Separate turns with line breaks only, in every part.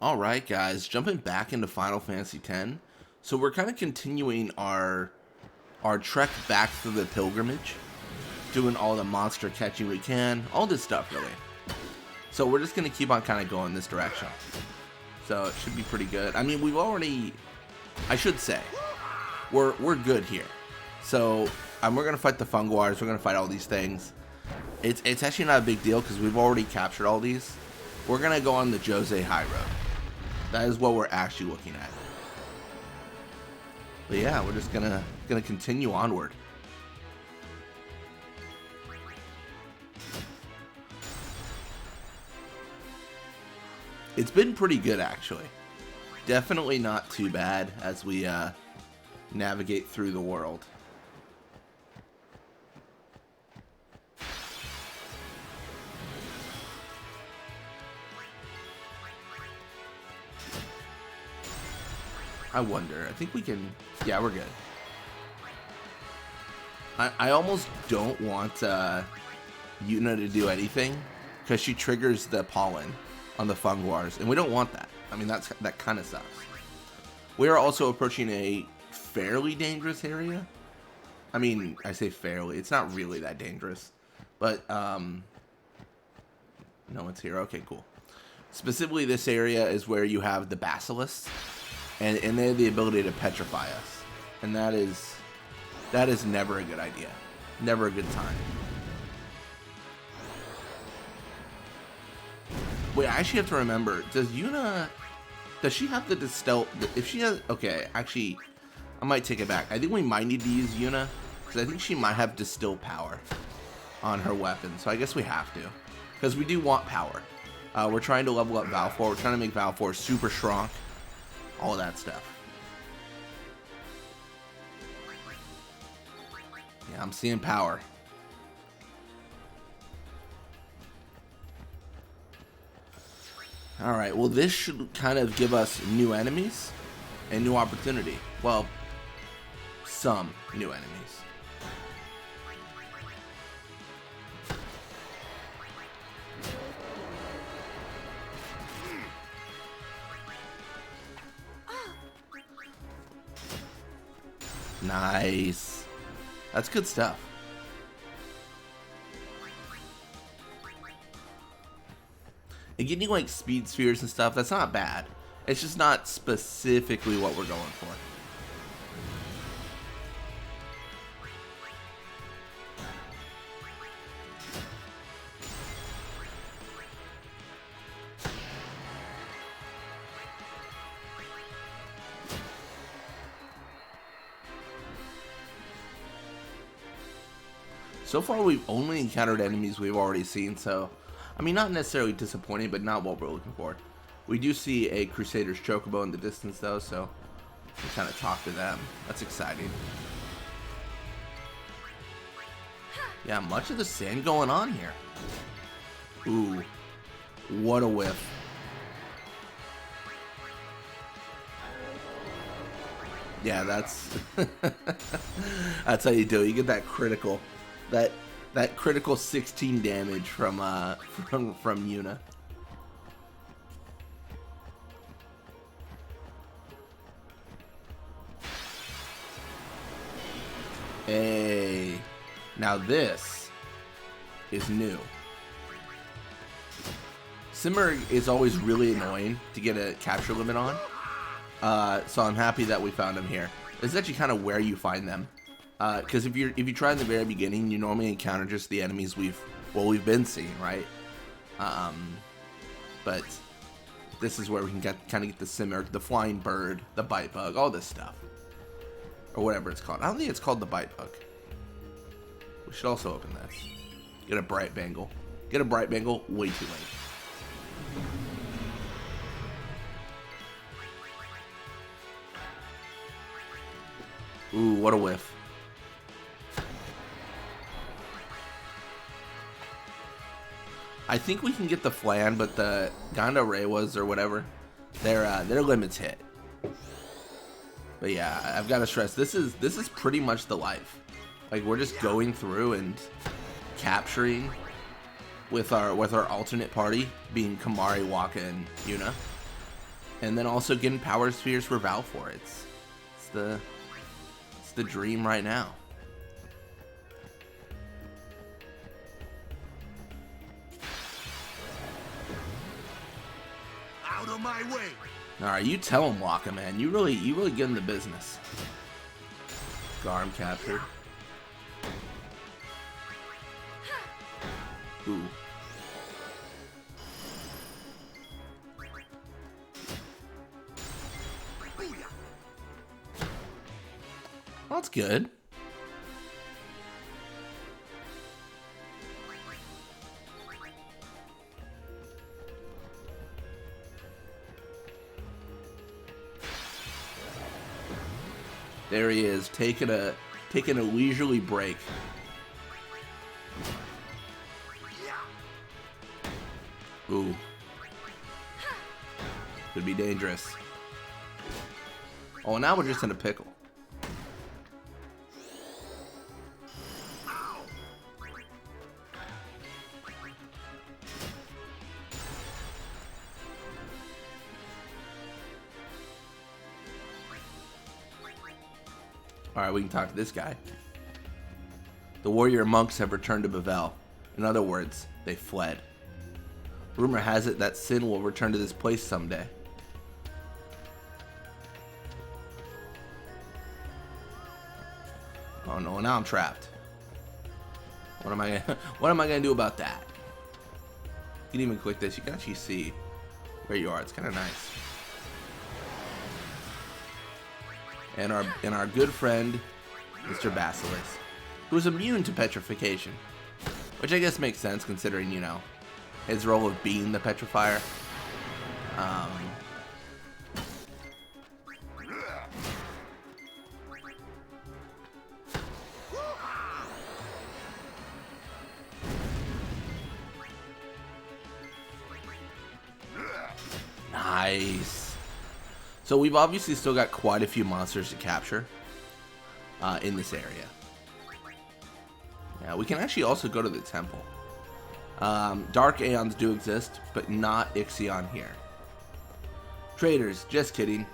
Alright guys, jumping back into Final Fantasy X. So we're kind of continuing our trek back through the pilgrimage. Doing all the monster catching we can. All this stuff really. So we're just going to keep on kind of going this direction. So it should be pretty good. I mean, we've already... I should say, we're good here. So we're going to fight the Funguars. We're going to fight all these things. It's actually not a big deal because we've already captured all these. We're going to go on the Djose High Road. That is what we're actually looking at. But yeah, we're just gonna continue onward. It's been pretty good actually. Definitely not too bad as we navigate through the world. I wonder. I think we can... Yeah, we're good. I almost don't want Yuna to do anything because she triggers the pollen on the Funguars, and we don't want that. I mean, that kind of sucks. We are also approaching a fairly dangerous area. I mean, I say fairly. It's not really that dangerous. But, no one's here. Okay, cool. Specifically, this area is where you have the basilisks. And they have the ability to petrify us. And that is never a good idea. Never a good time. Wait, I actually have to remember, does she have the distill, if she has, okay, actually, I might take it back. I think we might need to use Yuna, because I think she might have distill power on her weapon. So I guess we have to, because we do want power. We're trying to level up Valfor. We're trying to make Valfor super strong. All that stuff. Yeah, I'm seeing power. Alright, well this should kind of give us new enemies and new opportunity. Well, some new enemies. Nice. That's good stuff. And getting like speed spheres and stuff, that's not bad. It's just not specifically what we're going for. So far, we've only encountered enemies we've already seen, so, I mean, not necessarily disappointing, but not what we're looking for. We do see a Crusader's Chocobo in the distance, though, so we kind of talk to them. That's exciting. Yeah, much of the sand going on here. Ooh, what a whiff. Yeah, that's that's how you do it. You get that critical. That critical 16 damage from Yuna. Hey, now this is new. Simmer is always really annoying to get a capture limit on, so I'm happy that we found him here. This is actually kind of where you find them. Because if you try in the very beginning, you normally encounter just the enemies we've been seeing, right? But this is where we can kind of get the Simmer, the flying bird, the bite bug, all this stuff, or whatever it's called. I don't think it's called the bite bug. We should also open this. Get a bright bangle. Get a bright bangle. Way too late. Ooh, what a whiff. I think we can get the Flan, but the Ganda Rewas or whatever, their limits hit. But yeah, I've got to stress, this is pretty much the life. Like, we're just going through and capturing with our alternate party being Kamari, Waka, and Yuna. And then also getting Power Spheres for Valfor. It's the dream right now.
Out of my way.
Alright, you tell him, Waka, man. You really give him the business. Garm captured. Ooh. Well, that's good. There he is, taking a leisurely break. Ooh. Could be dangerous. Oh, now we're just in a pickle. Alright, we can talk to this guy. The warrior monks have returned to Bavel. In other words, they fled. Rumor has it that Sin will return to this place someday. Oh no, now I'm trapped. What am I gonna do about that? You can even click this, you can actually see where you are. It's kinda nice. And our good friend, Mr. Basilisk, who is immune to petrification. Which I guess makes sense considering, you know, his role of being the petrifier. Nice. So we've obviously still got quite a few monsters to capture in this area. Yeah, we can actually also go to the temple. Dark Aeons do exist, but not Ixion here. Traitors, just kidding.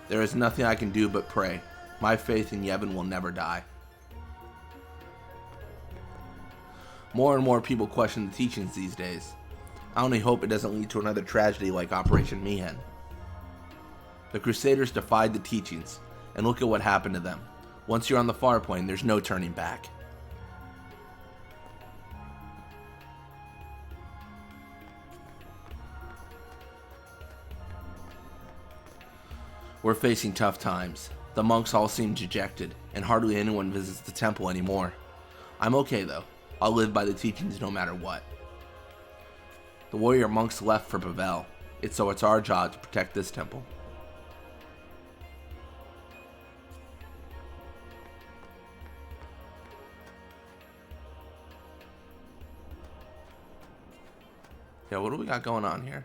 There is nothing I can do but pray. My faith in Yevon will never die. More and more people question the teachings these days. I only hope it doesn't lead to another tragedy like Operation Mihen. The Crusaders defied the teachings, and look at what happened to them. Once you're on the far plane, there's no turning back. We're facing tough times. The monks all seem dejected, and hardly anyone visits the temple anymore. I'm okay though. I'll live by the teachings no matter what. The warrior monks left for Bavel. It's our job to protect this temple. Yeah, what do we got going on here?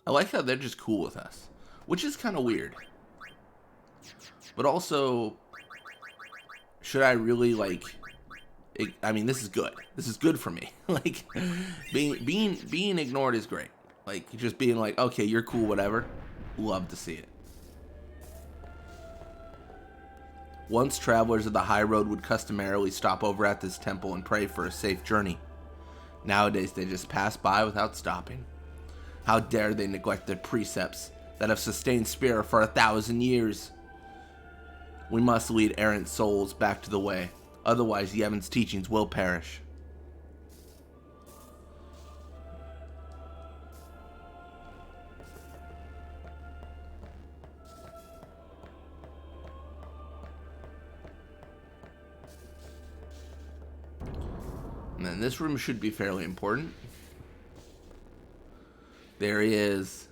I like how they're just cool with us, which is kind of weird. But also, should I really like? I mean, this is good. This is good for me. Like, being ignored is great. Like, just being like, okay, you're cool, whatever. Love to see it. Once travelers of the high road would customarily stop over at this temple and pray for a safe journey. Nowadays, they just pass by without stopping. How dare they neglect the precepts that have sustained Spira for 1,000 years? We must lead errant souls back to the way, otherwise Yevon's teachings will perish. And then this room should be fairly important. There he is.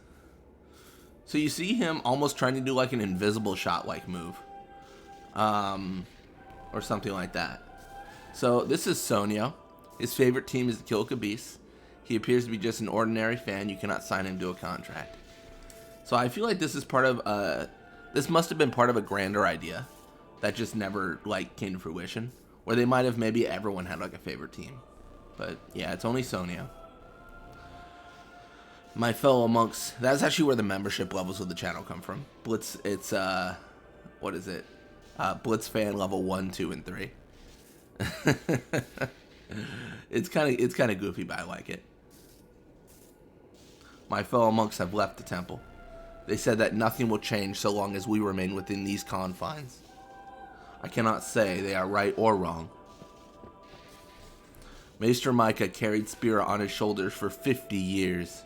So you see him almost trying to do like an invisible shot like move. Or something like that. So this is Sonio. His favorite team is the Kilka Beasts. He appears to be just an ordinary fan. You cannot sign him to a contract. So I feel like this is part of this must have been part of a grander idea that just never like came to fruition, where they might have maybe everyone had like a favorite team. But yeah, it's only Sonya. My fellow monks, that's actually where the membership levels of the channel come from. Blitz, it's what is it? Blitz fan level 1, 2, and 3. It's kind of goofy, but I like it. My fellow monks have left the temple. They said that nothing will change so long as we remain within these confines. I cannot say they are right or wrong. Maester Micah carried Spira on his shoulders for 50 years.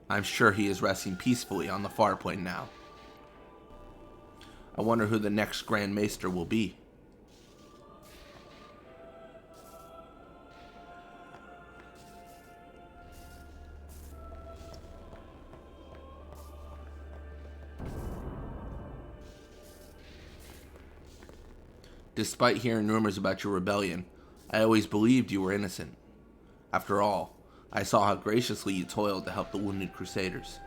I'm sure he is resting peacefully on the far plane now. I wonder who the next Grand Maester will be. Despite hearing rumors about your rebellion, I always believed you were innocent. After all, I saw how graciously you toiled to help the wounded crusaders.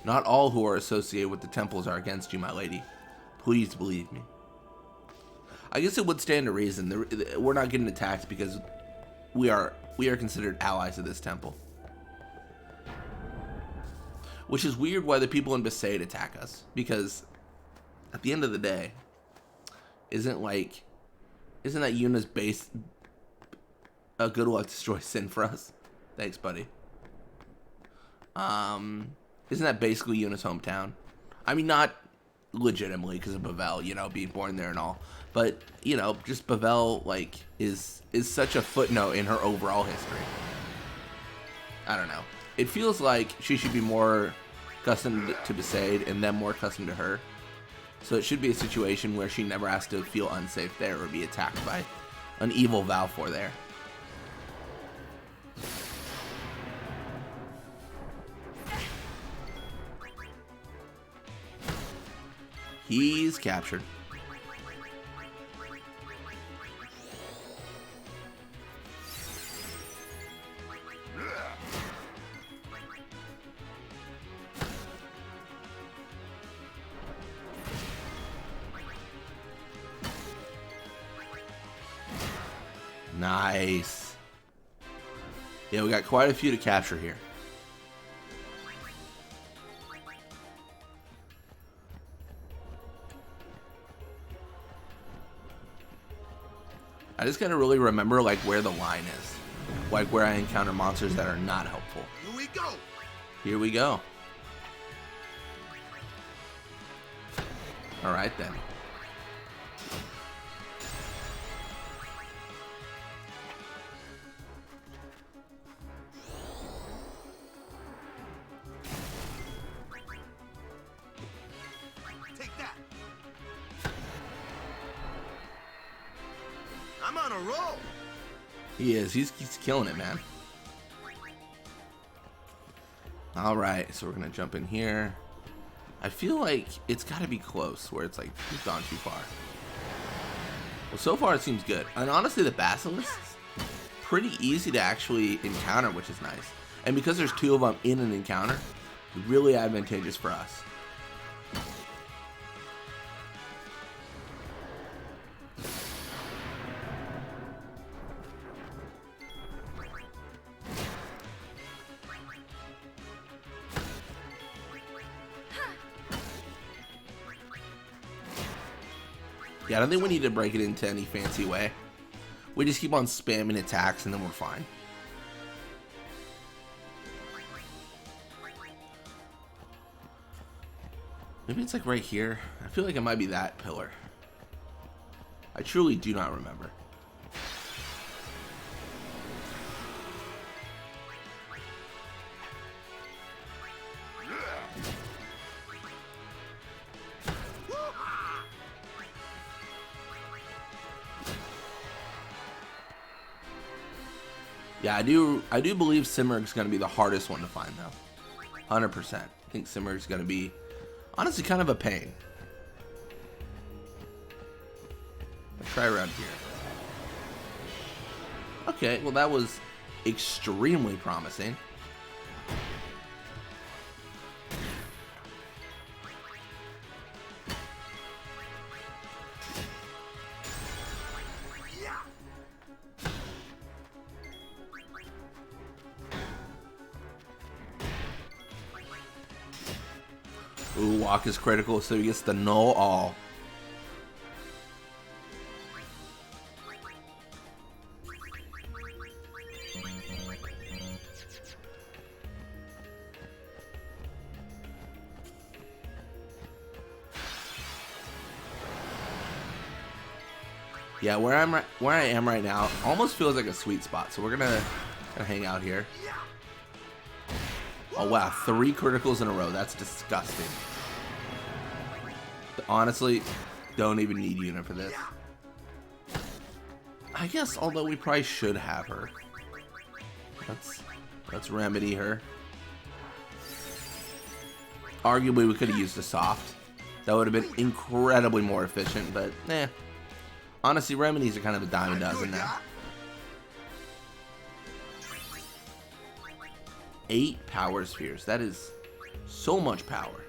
Not all who are associated with the temples are against you, my lady. Please believe me. I guess it would stand to reason. We're not getting attacked because we are considered allies of this temple. Which is weird why the people in Besaid attack us. Because at the end of the day, isn't that Yuna's base a good luck destroy sin for us? Thanks, buddy. Isn't that basically Yuna's hometown? I mean, not legitimately because of Bavel, you know, being born there and all. But, you know, just Bavel, like, is such a footnote in her overall history. I don't know. It feels like she should be more accustomed to Besaid and them more accustomed to her. So it should be a situation where she never has to feel unsafe there or be attacked by an evil Valfor there. He's captured. Nice. Yeah, we got quite a few to capture here. I just gotta really remember like where the line is. Like where I encounter monsters that are not helpful.
Here we go.
Here we go. Alright then.
Take that. I'm on a roll.
He is. He's killing it, man. Alright, so we're going to jump in here. I feel like it's got to be close, where it's like he's gone too far. Well, so far it seems good. And honestly, the Basilisks, pretty easy to actually encounter, which is nice. And because there's two of them in an encounter, really advantageous for us. Yeah, I don't think we need to break it into any fancy way. We just keep on spamming attacks and then we're fine. Maybe it's like right here. I feel like it might be that pillar. I truly do not remember. Yeah, I do believe Simmerg's going to be the hardest one to find, though. 100%. I think Simmerg's going to be, honestly, kind of a pain. Let's try around here. Okay, well, that was extremely promising. Ooh, walk is critical, so he gets the null all. Yeah, where I am right now almost feels like a sweet spot, so we're gonna hang out here. Oh wow, 3 criticals in a row. That's disgusting. Honestly, don't even need Una for this. I guess, although we probably should have her. Let's remedy her. Arguably, we could have used a soft. That would have been incredibly more efficient, but eh. Honestly, remedies are kind of a dime a dozen now. 8 power spheres. That is so much power.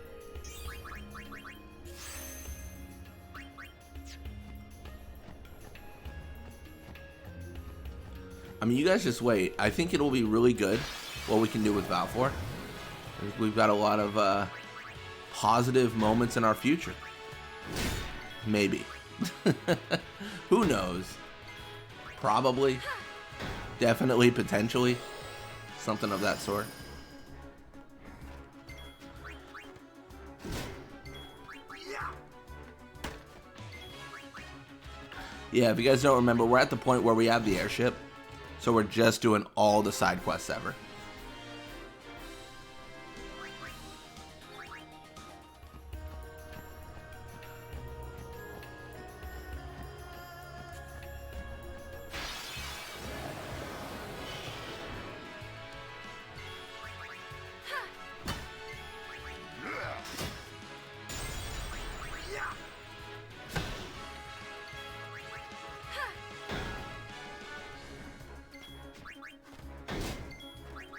I mean, you guys just wait. I think it'll be really good what we can do with Valfor. I think we've got a lot of positive moments in our future. Maybe. Who knows? Probably. Definitely, potentially. Something of that sort. Yeah, if you guys don't remember, we're at the point where we have the airship. So we're just doing all the side quests ever.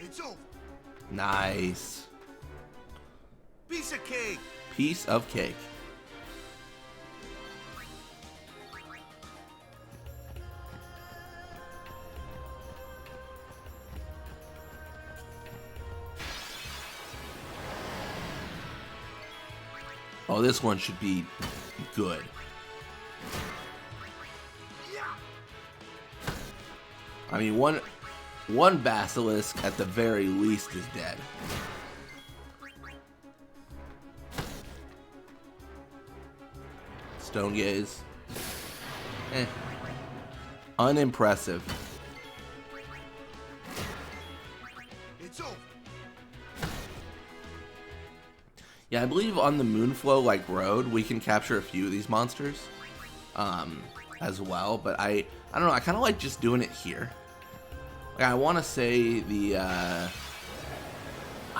It's over.
Nice.
Piece of cake.
Piece of cake. Oh, this one should be good. I mean, one basilisk at the very least is dead. Stone gaze. Unimpressive.
It's over.
Yeah, I believe on the Moonflow like road we can capture a few of these monsters as well, but I don't know, I kind of like just doing it here. Like, I want to say the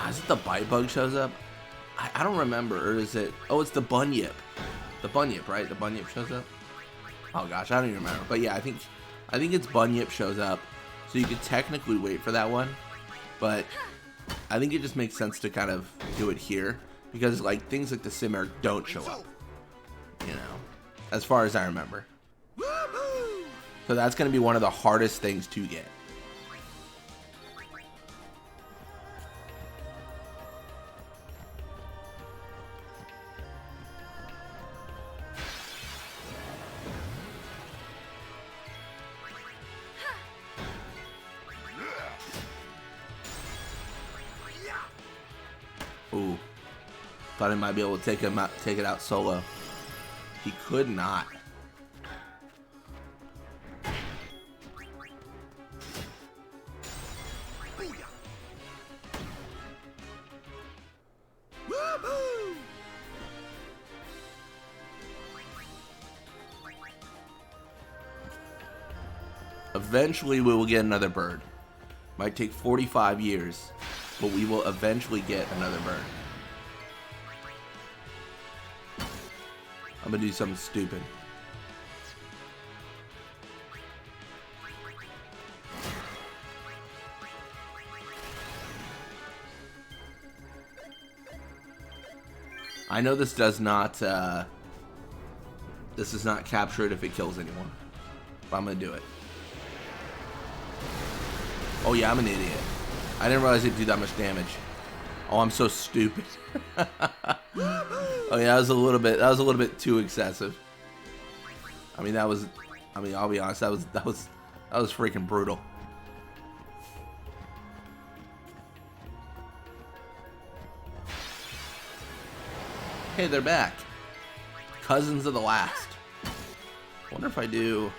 is it the bite bug shows up? I don't remember, or is it? Oh, it's the bunyip. The bunyip, right? The bunyip shows up. Oh gosh, I don't even remember. But yeah, I think it's bunyip shows up, so you could technically wait for that one, but I think it just makes sense to kind of do it here because like things like the simmer don't show up, you know, as far as I remember. So that's going to be one of the hardest things to get. Ooh, thought he might be able to take it out solo. He could not. Eventually we will get another bird. Might take 45 years, but we will eventually get another bird. I'm gonna do something stupid. I know this does not capture it if it kills anyone, but I'm gonna do it. Oh yeah, I'm an idiot. I didn't realize it'd do that much damage. Oh, I'm so stupid. Oh yeah, that was a little bit too excessive. I mean, I'll be honest, that was freaking brutal. Hey, they're back. Cousins of the last. Wonder if I do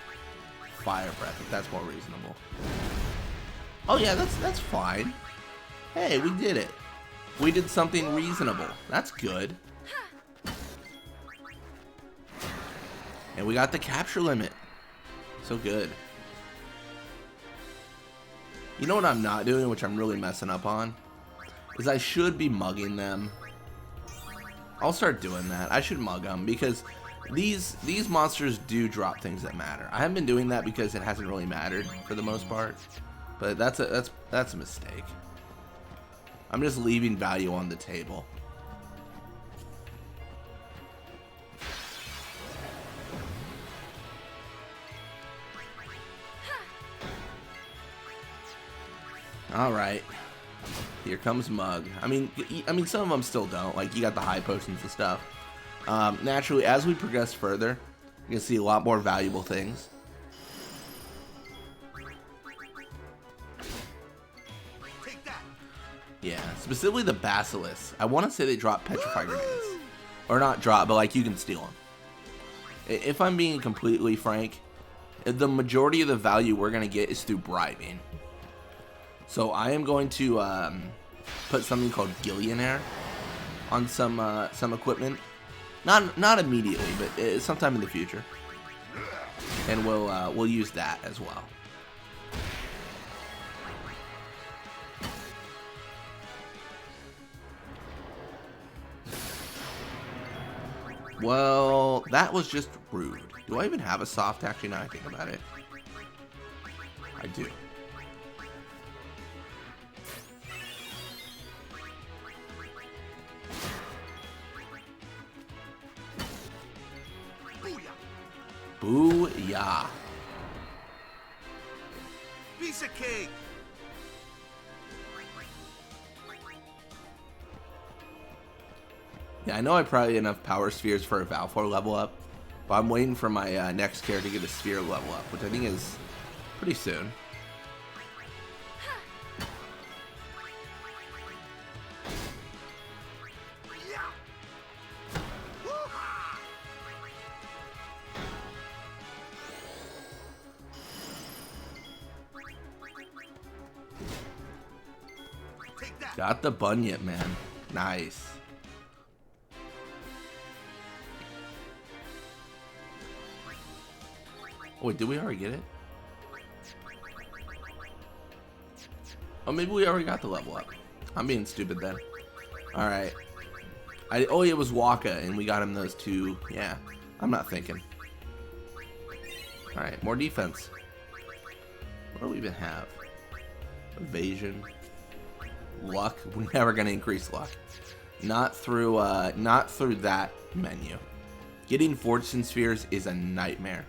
fire breath, if that's more reasonable. Oh yeah, that's fine. Hey, we did it. We did something reasonable. That's good. And we got the capture limit. So good. You know what I'm not doing, which I'm really messing up on? Is I should be mugging them. I'll start doing that. I should mug them because these monsters do drop things that matter. I haven't been doing that because it hasn't really mattered for the most part. But that's a mistake. I'm just leaving value on the table. All right, here comes Mug. I mean, some of them still don't. Like, you got the high potions and stuff. Naturally, as we progress further, you can see a lot more valuable things.
Take that.
Yeah, specifically the Basilisks. I want to say they drop Petrify Grenades. Or not drop, but like you can steal them. If I'm being completely frank, the majority of the value we're going to get is through bribing. So I am going to put something called Gillionaire on some equipment. Not immediately, but sometime in the future. And we'll use that as well. Well, that was just rude. Do I even have a soft? Actually, now I think about it, I do. Booyah.
Piece of cake.
Yeah, I know I probably enough power spheres for a Valfor level up, but I'm waiting for my next character to get a sphere level up, which I think is pretty soon. Got the bunyip, man. Nice. Wait, did we already get it? Oh, maybe we already got the level up. I'm being stupid then. Alright. Oh, it was Waka, and we got him those two. Yeah, I'm not thinking. Alright, more defense. What do we even have? Evasion. Luck. We're never going to increase luck. Not through that menu. Getting fortune spheres is a nightmare.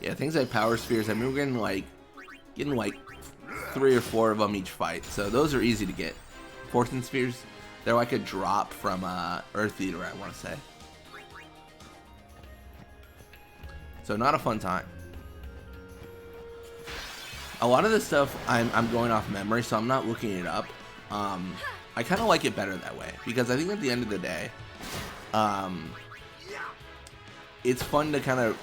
Yeah, things like power spheres. I mean, we're getting like 3 or 4 of them each fight, so those are easy to get. Fortune spheres, they're like a drop from Earth Eater, I want to say. So not a fun time. A lot of this stuff I'm going off memory, so I'm not looking it up. I kind of like it better that way because I think at the end of the day, it's fun to kind of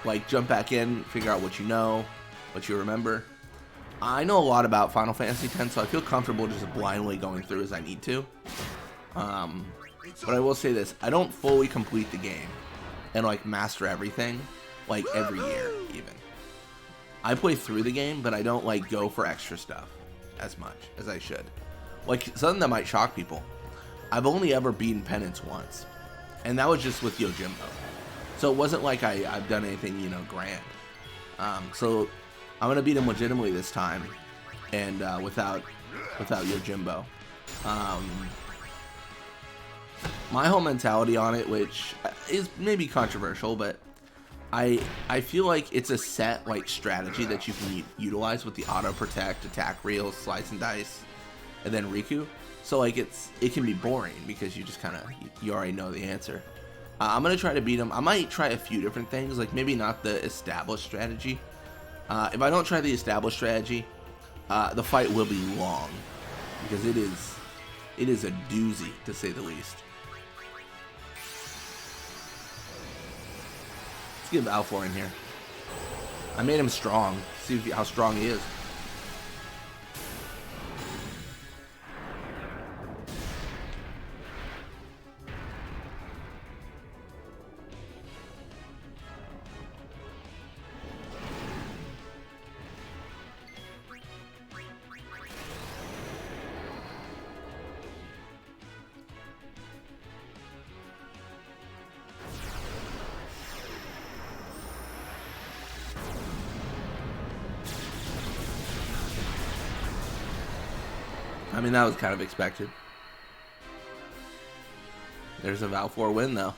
like jump back in, figure out what you know, what you remember. I know a lot about Final Fantasy X, so I feel comfortable just blindly going through as I need to. But I will say this, I don't fully complete the game and like master everything like every year even. I play through the game, but I don't like go for extra stuff as much as I should. Like something that might shock people. I've only ever beaten Penance once, and that was just with Yojimbo. So it wasn't like I've done anything, you know, grand. So I'm gonna beat him legitimately this time, and without Yojimbo. My whole mentality on it, which is maybe controversial, but I feel like it's a set like strategy that you can utilize with the auto protect, attack reel, slice and dice, and then Riku. So like it can be boring because you just kind of you already know the answer. I'm gonna try to beat him. I might try a few different things, like maybe not the established strategy. If I don't try the established strategy, the fight will be long because it is a doozy to say the least. Let's give Alfor in here. I made him strong. See how strong he is. I mean, that was kind of expected. There's a Valfor win, though.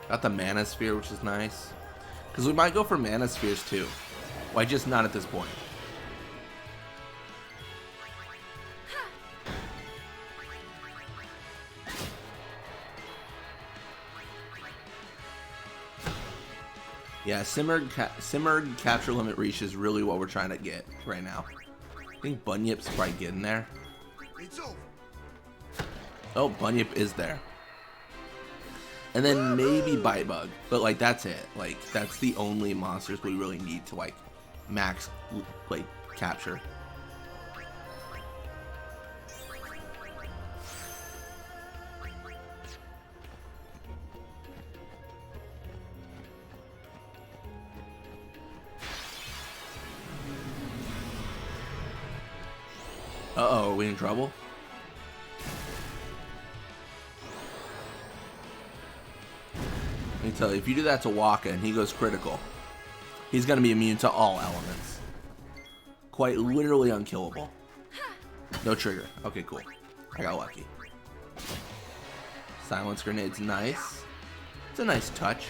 Got the Mana Sphere, which is nice. Because we might go for Mana Spheres, too. Why just not at this point? Yeah, Simmered Capture Limit Reach is really what we're trying to get right now. I think Bunyip's probably getting there.
It's over.
Oh, Bunyip is there. And then maybe Bite Bug. But, like, that's it. Like, that's the only monsters we really need to, like, max, like, capture. Uh-oh, are we in trouble? Let me tell you, if you do that to Waka and he goes critical, he's going to be immune to all elements. Quite literally unkillable. No trigger. Okay, cool. I got lucky. Silence Grenade's nice. It's a nice touch.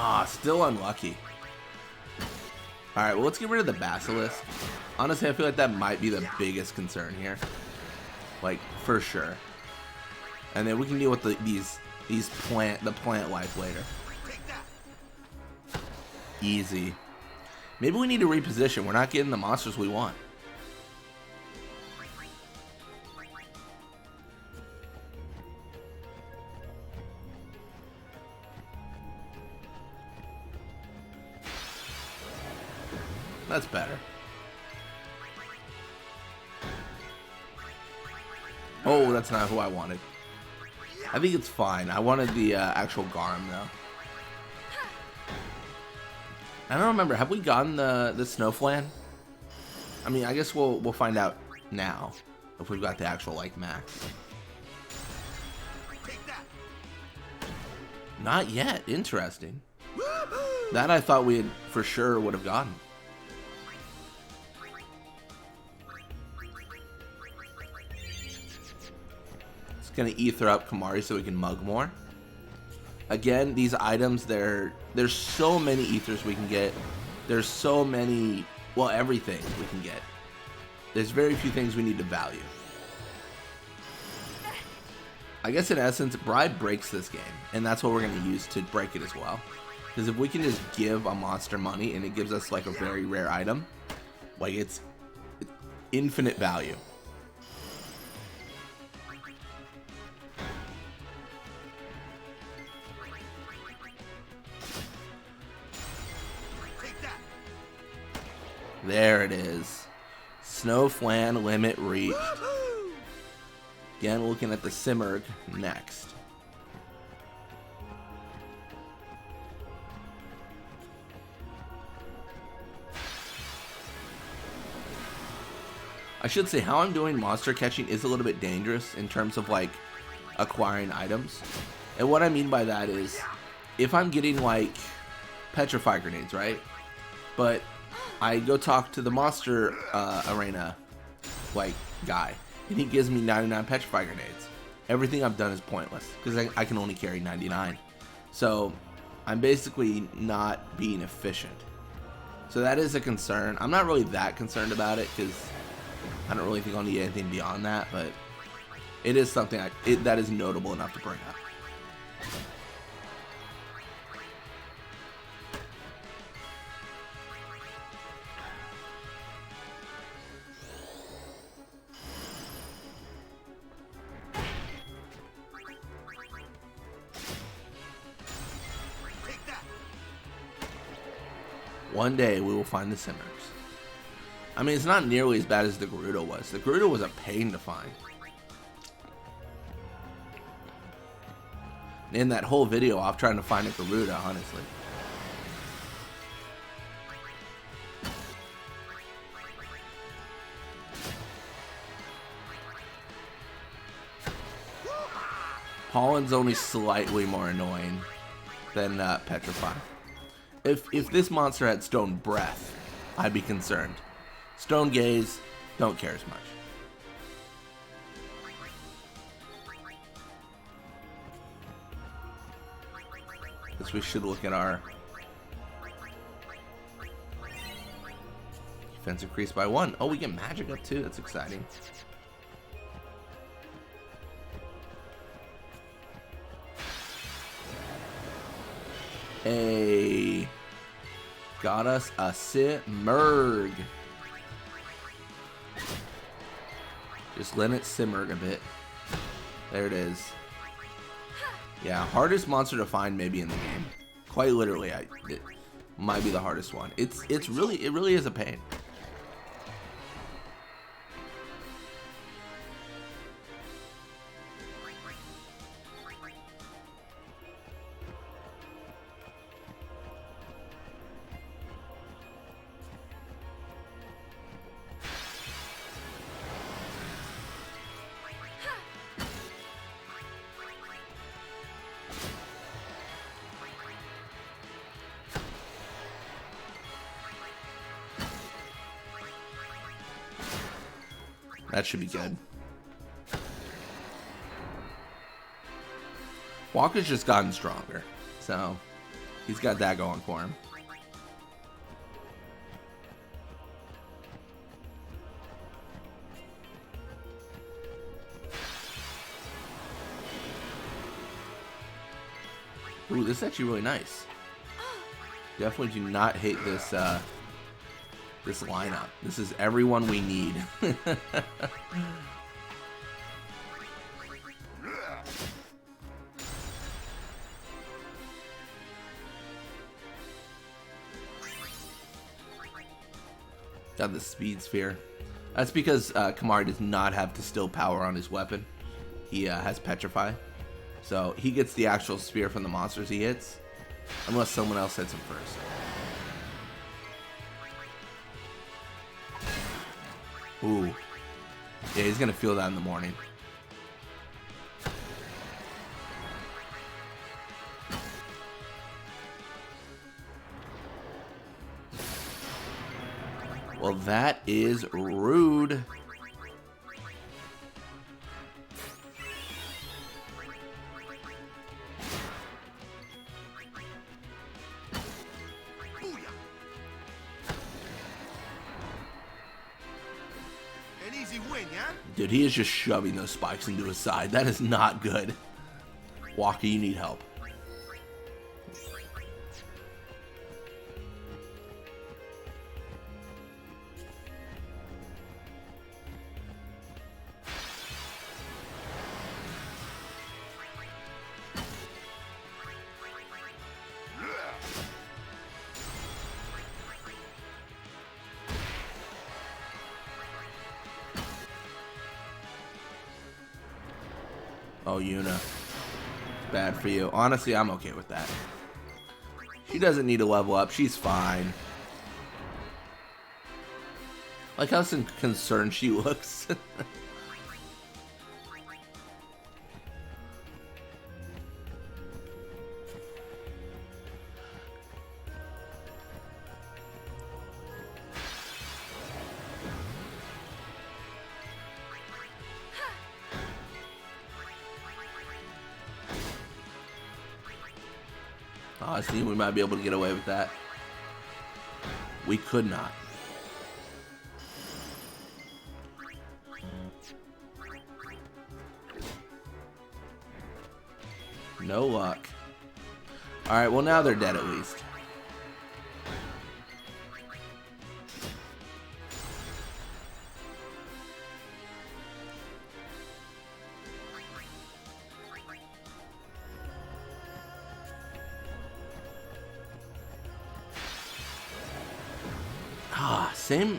Ah, still unlucky. Alright, well, let's get rid of the Basilisk. Honestly, I feel like that might be the biggest concern here. Like, for sure. And then we can deal with the plant life later. Easy. Maybe we need to reposition. We're not getting the monsters we want. That's better. Oh, that's not who I wanted. I think it's fine. I wanted the actual Garum, though. I don't remember. Have we gotten the Snowflan? I mean, I guess we'll find out now if we've got the actual, like, max. Not yet. Interesting. That I thought we had for sure would have gotten. Gonna ether up Kamari so we can mug more. Again, these items, there's so many ethers we can get. There's so many, well, everything we can get. There's very few things we need to value. I guess in essence, Bribe breaks this game, and that's what we're gonna use to break it as well. Because if we can just give a monster money and it gives us like a very rare item, like it's infinite value. There it is. Snow Flan limit reached.
Woohoo!
Again, looking at the Simurgh next. I should say how I'm doing monster catching is a little bit dangerous in terms of like acquiring items. And what I mean by that is if I'm getting like petrify grenades, right? But I go talk to the monster arena like guy and he gives me 99 petrify grenades. Everything I've done is pointless because I can only carry 99. So I'm basically not being efficient. So that is a concern. I'm not really that concerned about it because I don't really think I'll need anything beyond that, but it is something that is notable enough to bring up.
Take that.
One day we will find the Simurghs. I mean, it's not nearly as bad as the Gerudo was. The Gerudo was a pain to find. In that whole video off trying to find a Gerudo, honestly. Pollen's only slightly more annoying than Petrify. If this monster had Stone Breath, I'd be concerned. Stone Gaze, don't care as much. Guess we should look at our defense increased by 1. Oh, we get magic up too. That's exciting. Hey, got us a Simurgh. Just let it simmer a bit. There it is. Yeah, hardest monster to find maybe in the game. Quite literally, it might be the hardest one. It really is a pain. That should be good. Walker's just gotten stronger, so he's got that going for him. Ooh, this is actually really nice. Definitely do not hate this this lineup. This is everyone we need. Got the speed sphere. That's because Kamari does not have distill power on his weapon. He has petrify. So he gets the actual sphere from the monsters he hits. Unless someone else hits him first. Ooh. Yeah, he's gonna feel that in the morning. Well, that is rude. Dude, he is just shoving those spikes into his side. That is not good. Walker, you need help. Oh, Yuna. Bad for you. Honestly, I'm okay with that. She doesn't need to level up. She's fine. Like how concerned she looks. Honestly, we might be able to get away with that. We could not. No luck. Alright, well now they're dead at least.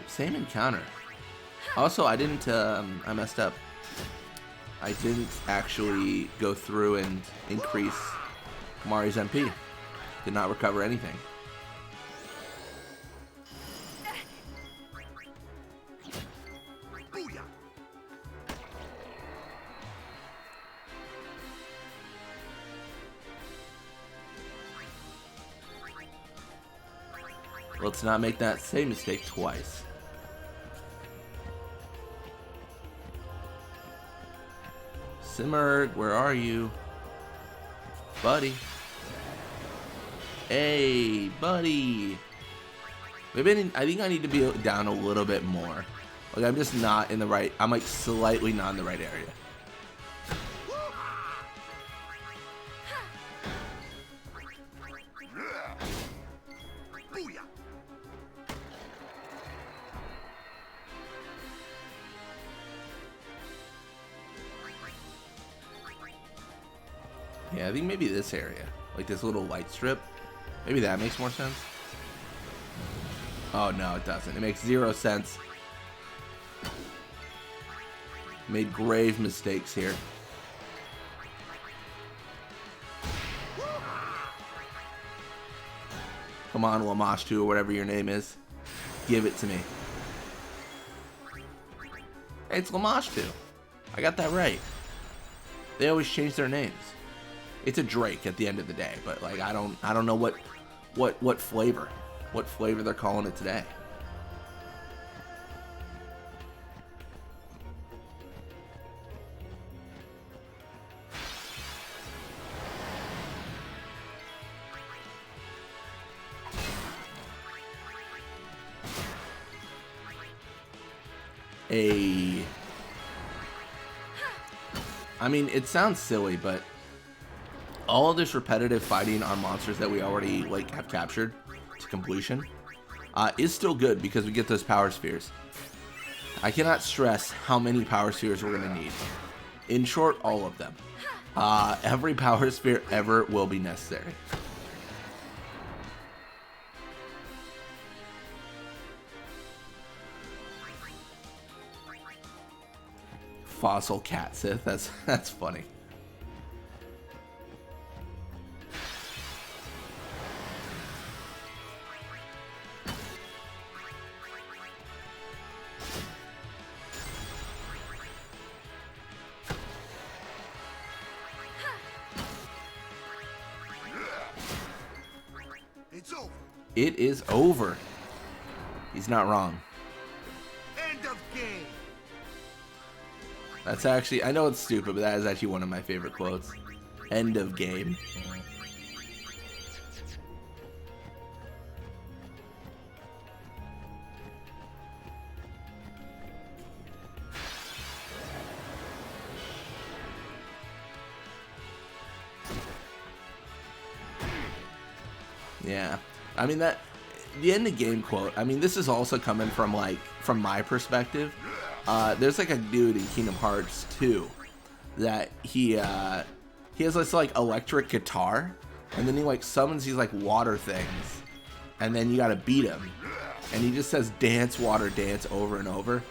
Same encounter. Also, I didn't, I messed up. I didn't actually go through and increase Mari's MP. Did not recover anything.
Booyah.
Let's not make that same mistake twice. Simmerg, where are you? Buddy. Hey, buddy. Maybe I think I need to be down a little bit more. Like, I'm just not in the right... I'm, like, slightly not in the right area.
Booyah.
Yeah, I think maybe this area. Like this little light strip. Maybe that makes more sense. Oh, no, it doesn't. It makes 0 sense. Made grave mistakes here. Come on, Lamashtu, or whatever your name is. Give it to me. Hey, it's Lamashtu. I got that right. They always change their names. It's a Drake at the end of the day, but like I don't know what flavor they're calling it today. I mean, it sounds silly, but all of this repetitive fighting on monsters that we already like have captured to completion is still good because we get those power spheres. I cannot stress how many power spheres we're gonna need. In short, all of them. Every power sphere ever will be necessary. Fossil cat Sith. That's funny.
It's over.
It is over. He's not wrong.
End of game.
That's actually, I know it's stupid, but that is actually one of my favorite quotes. End of game. Yeah. I mean, the end of game quote, I mean, this is also coming from, like, from my perspective. There's, like, a dude in Kingdom Hearts 2 that he has this, like, electric guitar, and then he, like, summons these, like, water things, and then you gotta beat him. And he just says, dance, water, dance, over and over.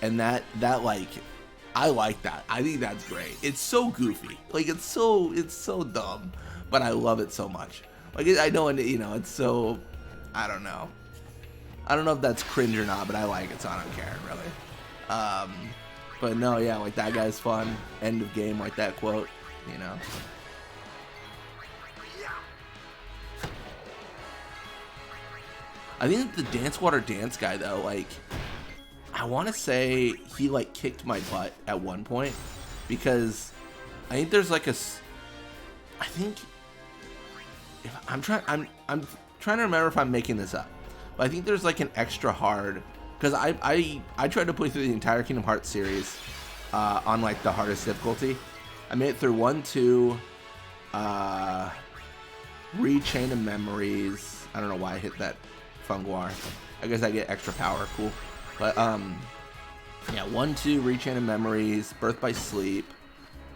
And that like, I like that. I think that's great. It's so goofy. Like it's so dumb, but I love it so much. Like I know, it's so, I don't know. I don't know if that's cringe or not, but I like it, so I don't care really. But no, yeah, like that guy's fun. End of game, like that quote, you know. I think the Dance Water Dance guy though, like, I want to say he like kicked my butt at one point because I think there's like I think if I'm trying to remember if I'm making this up, but I think there's like an extra hard because I tried to play through the entire Kingdom Hearts series on like the hardest difficulty. I made it through 1, 2, Chain of Memories. I don't know why I hit that Funguar. I guess I get extra power. Cool. But yeah, 1, 2, Chain of Memories, Birth by Sleep,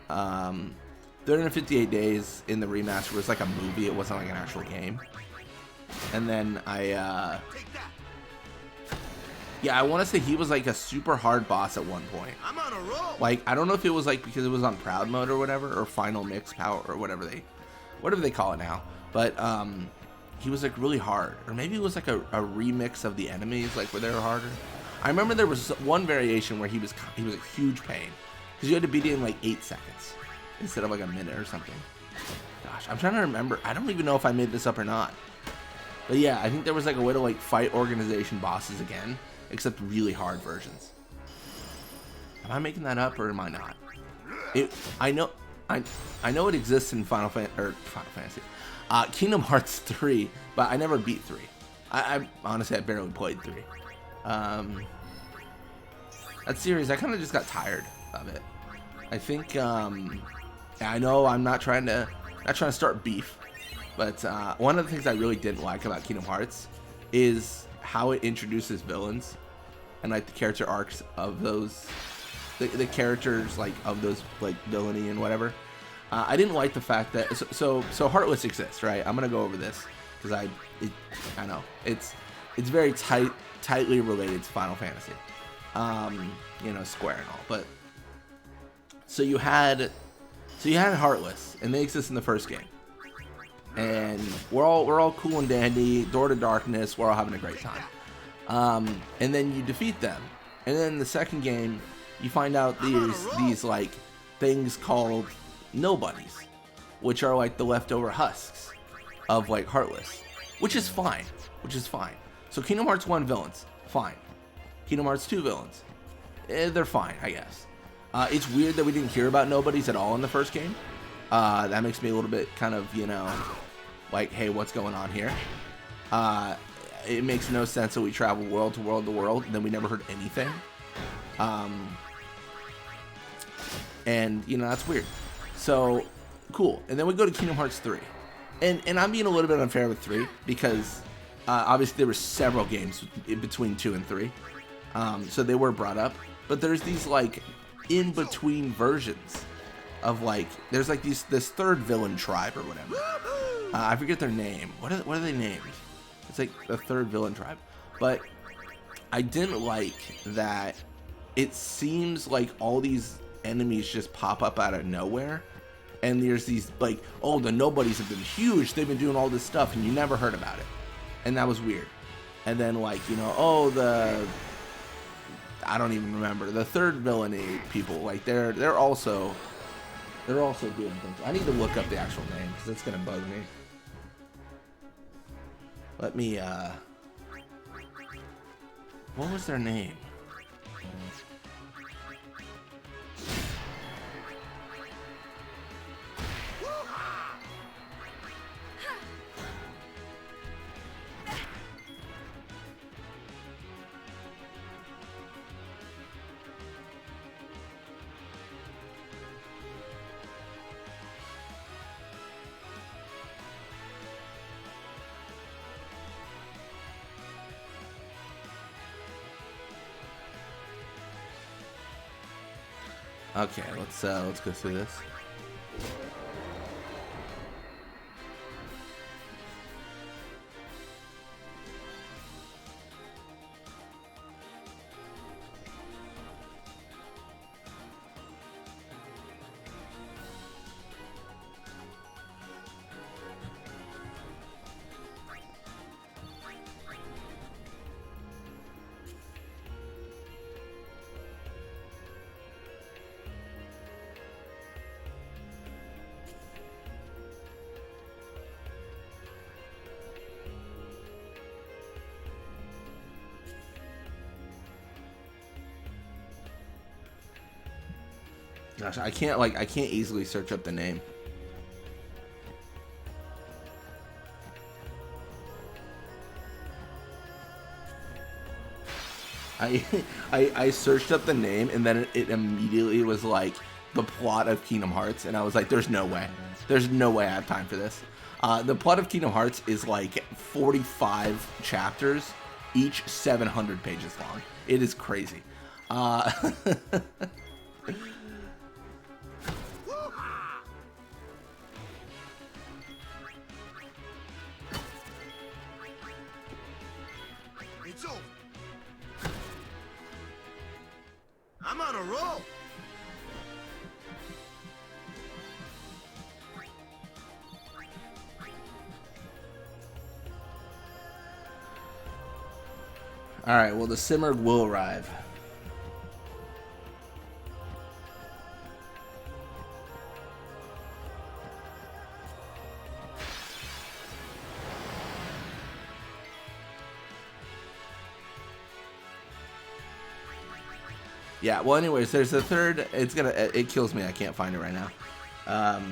358 Days in the remaster was like a movie. It wasn't like an actual game. And then I want to say he was like a super hard boss at one point.
I'm on a roll.
Like I don't know if it was like because it was on Proud Mode or whatever, or Final Mix Power or whatever they call it now. But he was like really hard, or maybe it was like a remix of the enemies, like where they were harder. I remember there was one variation where he was a huge pain because you had to beat it in like 8 seconds instead of like a minute or something. Gosh, I'm trying to remember. I don't even know if I made this up or not. But yeah, I think there was like a way to like fight organization bosses again, except really hard versions. Am I making that up or am I not? I know it exists in Final Fantasy, Kingdom Hearts 3, but I never beat 3. I honestly, I barely played 3. That series, I kind of just got tired of it. I think, I know I'm not trying to start beef, but one of the things I really didn't like about Kingdom Hearts is how it introduces villains and like the character arcs of those, the characters like of those like villainy and whatever. I didn't like the fact that so Heartless exists, right? I'm gonna go over this because I know it's very tightly related to Final Fantasy, Square and all. But so you had Heartless, and they exist in the first game, and we're all cool and dandy, Door to Darkness, we're all having a great time. And then you defeat them, and then in the second game, you find out these like things called nobodies, which are like the leftover husks of like Heartless, which is fine. So Kingdom Hearts 1 villains, fine. Kingdom Hearts 2 villains, they're fine, I guess. It's weird that we didn't hear about nobodies at all in the first game. That makes me a little bit kind of, like, hey, what's going on here? It makes no sense that we travel world to world to world, and then we never heard anything. And, that's weird. So, cool. And then we go to Kingdom Hearts 3. And I'm being a little bit unfair with 3, because obviously there were several games in between 2 and 3. So they were brought up. But there's these, like, in-between versions of, like, there's, like, this third villain tribe or whatever. I forget their name. What are they named? It's, like, the third villain tribe. But I didn't like that it seems like all these enemies just pop up out of nowhere. And there's these, like, oh, the nobodies have been huge. They've been doing all this stuff, and you never heard about it. And that was weird. And then, like, I don't even remember. The third villainy people, like, they're also doing things. I need to look up the actual name, because it's going to bug me. Let me, what was their name? Okay, let's go through this. Gosh, I can't easily search up the name. I searched up the name, and then it immediately was like the plot of Kingdom Hearts, and I was like, there's no way. There's no way I have time for this. The plot of Kingdom Hearts is like 45 chapters, each 700 pages long. It is crazy.
It's over. I'm on a roll.
All right, well, the Simurgh will arrive. Yeah, well, anyways, there's a third. It kills me. I can't find it right now.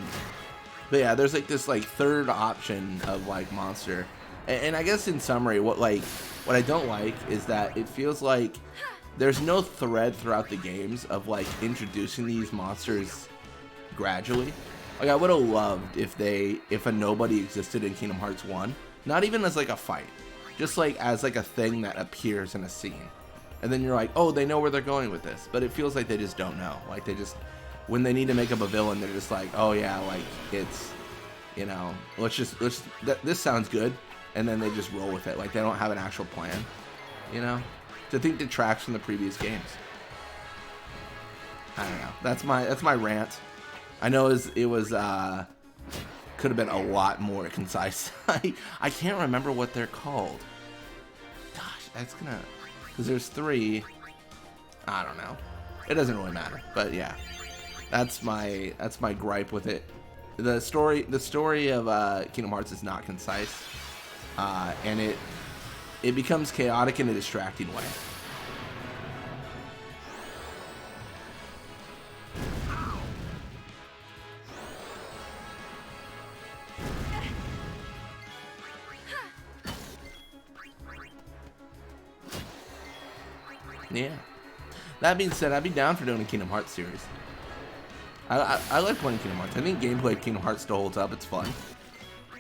But yeah, there's like this like third option of like monster, and I guess in summary, what I don't like is that it feels like there's no thread throughout the games of like introducing these monsters gradually. Like I would have loved if a nobody existed in Kingdom Hearts 1, not even as like a fight, just like as like a thing that appears in a scene. And then you're like, oh, they know where they're going with this. But it feels like they just don't know. Like they just, when they need to make up a villain, they're just like, oh yeah, like it's, you know, this sounds good. And then they just roll with it. Like they don't have an actual plan, you know? To think detracts from the previous games. I don't know. That's my rant. I know it was could have been a lot more concise. I can't remember what they're called. Gosh, that's gonna, because there's 3. I don't know. It doesn't really matter. But yeah, that's my gripe with it. The story of Kingdom Hearts is not concise, and it becomes chaotic in a distracting way. Yeah. That being said, I'd be down for doing a Kingdom Hearts series. I like playing Kingdom Hearts. I think gameplay of Kingdom Hearts still holds up. It's fun.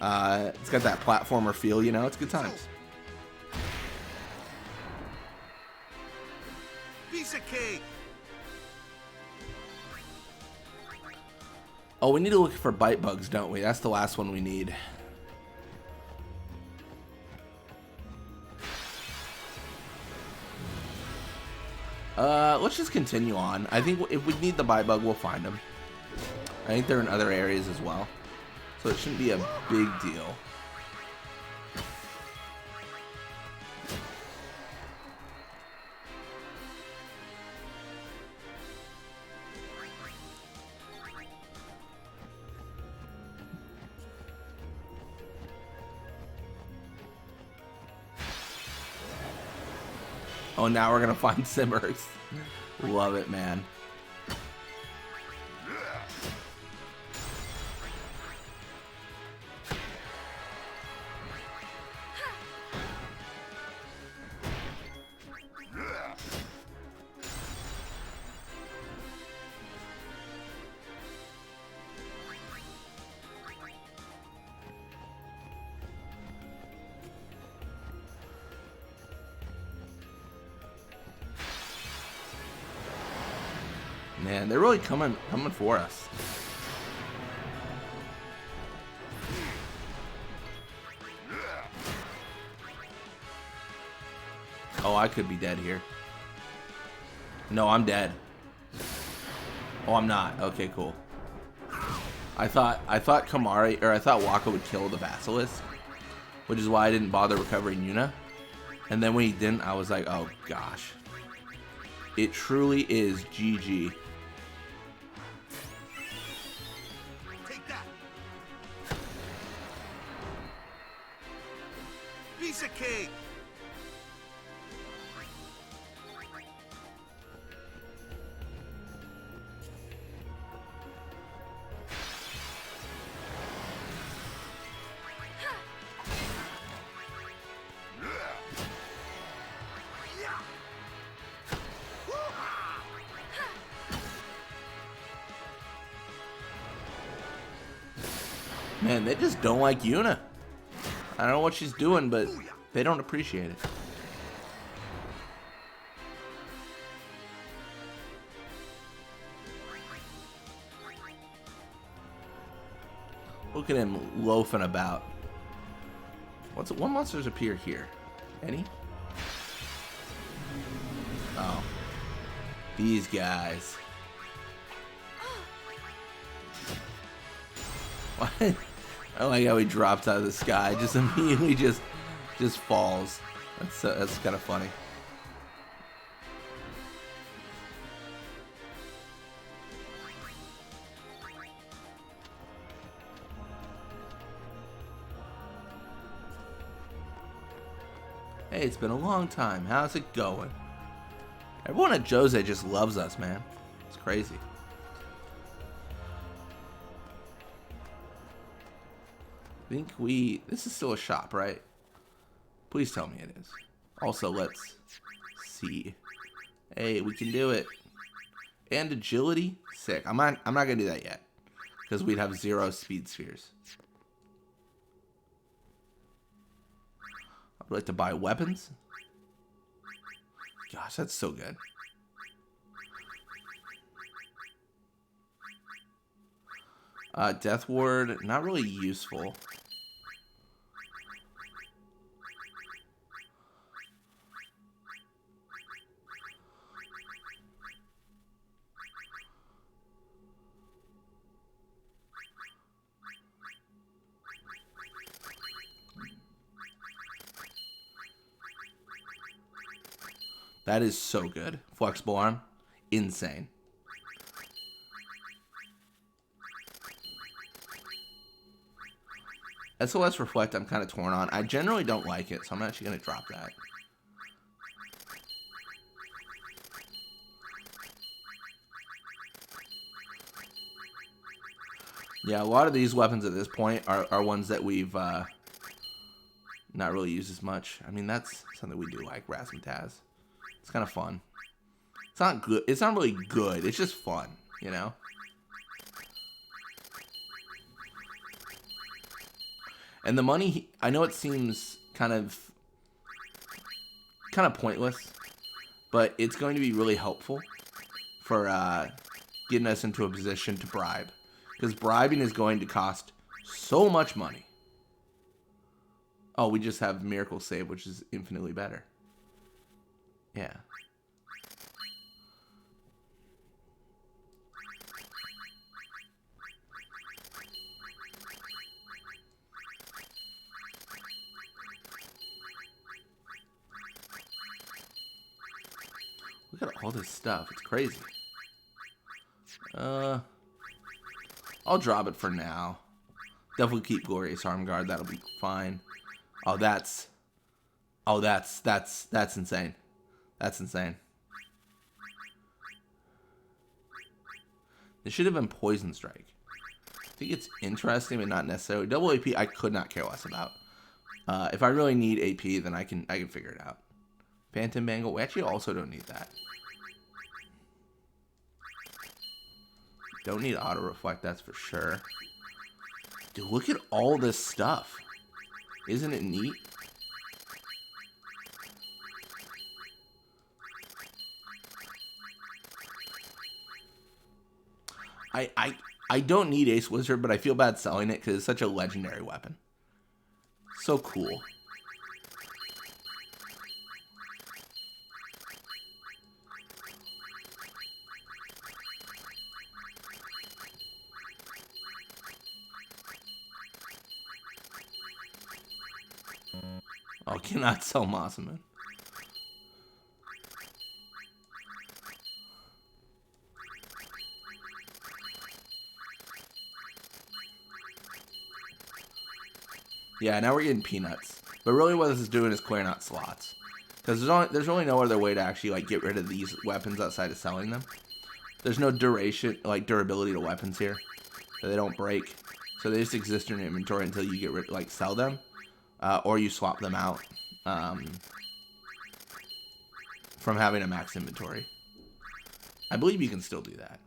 It's got that platformer feel, you know? It's good times.
Piece of cake.
Oh, we need to look for bite bugs, don't we? That's the last one we need. Let's just continue on. I think if we need the bite bug, we'll find them. I think they're in other areas as well, so it shouldn't be a big deal. Oh, now we're gonna find Simurghs. Love it, man. Man, they're really coming for us. Oh, I could be dead here. No, I'm dead. Oh, I'm not. Okay, cool. I thought Kamari, or I thought Waka would kill the Basilisk, which is why I didn't bother recovering Yuna. And then when he didn't, I was like, oh gosh. It truly is GG.
Take that. Piece of cake.
Man, they just don't like Yuna. I don't know what she's doing, but they don't appreciate it. Look at him loafing about. What monsters appear here? Any? Oh. These guys. What? I like how he drops out of the sky. Just immediately just falls. That's kind of funny. Hey, it's been a long time. How's it going? Everyone at Djose just loves us, man. It's crazy. I think this is still a shop, right? Please tell me it is. Also, let's see. Hey, we can do it. And agility? Sick. I'm not gonna do that yet. Because we'd have 0 speed spheres. I'd like to buy weapons. Gosh, that's so good. Death Ward, not really useful. That is so good. Flexible arm. Insane. SOS Reflect I'm kind of torn on. I generally don't like it, so I'm actually going to drop that. Yeah, a lot of these weapons at this point are ones that we've not really used as much. I mean, that's something we do like, Razzmatazz. It's kind of fun. It's not good. It's not really good. It's just fun, you know? And the money, I know it seems kind of pointless, but it's going to be really helpful for getting us into a position to bribe. Because bribing is going to cost so much money. Oh, we just have Miracle Save, which is infinitely better. Yeah. Look at all this stuff. It's crazy. I'll drop it for now. Definitely keep Glorious Arm Guard. That'll be fine. Oh, that's insane. That's insane. This should have been Poison Strike. I think it's interesting, but not necessarily. Double AP, I could not care less about. If I really need AP, then I can figure it out. Phantom Bangle. We actually also don't need that. Don't need Auto Reflect, that's for sure. Dude, look at all this stuff. Isn't it neat? I don't need Ace Wizard, but I feel bad selling it because it's such a legendary weapon. So cool. Oh, cannot sell Masaman. Yeah, now we're getting peanuts. But really what this is doing is clearing out slots. Because there's really no other way to actually like get rid of these weapons outside of selling them. There's no durability to weapons here. So they don't break. So they just exist in your inventory until you get sell them. Or you swap them out from having a max inventory. I believe you can still do that.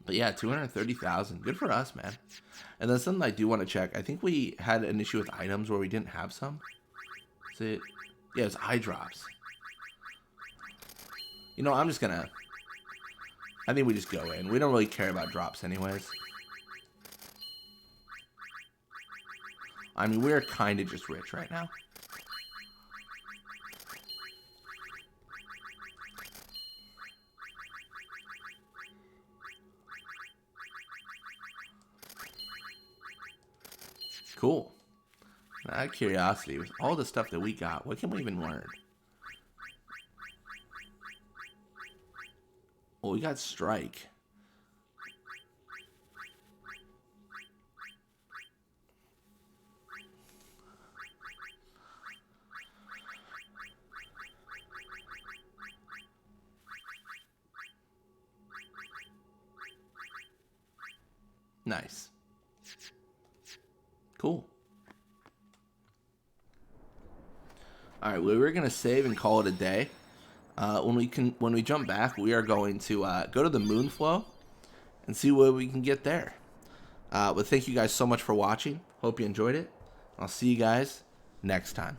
But yeah, 230,000. Good for us, man. And then something I do want to check. I think we had an issue with items where we didn't have some. Is it? Yeah, it's eye drops. You know, I'm just gonna... I think we just go in. We don't really care about drops anyways. I mean, we're kind of just rich right now. Cool. Out of curiosity, with all the stuff that we got, what can we even learn? Well, we got Strike. Nice. Cool. All right, well, we're gonna save and call it a day. When we jump back, we are going to go to the Moonflow and see what we can get there. But thank you guys so much for watching. Hope you enjoyed it. I'll see you guys next time.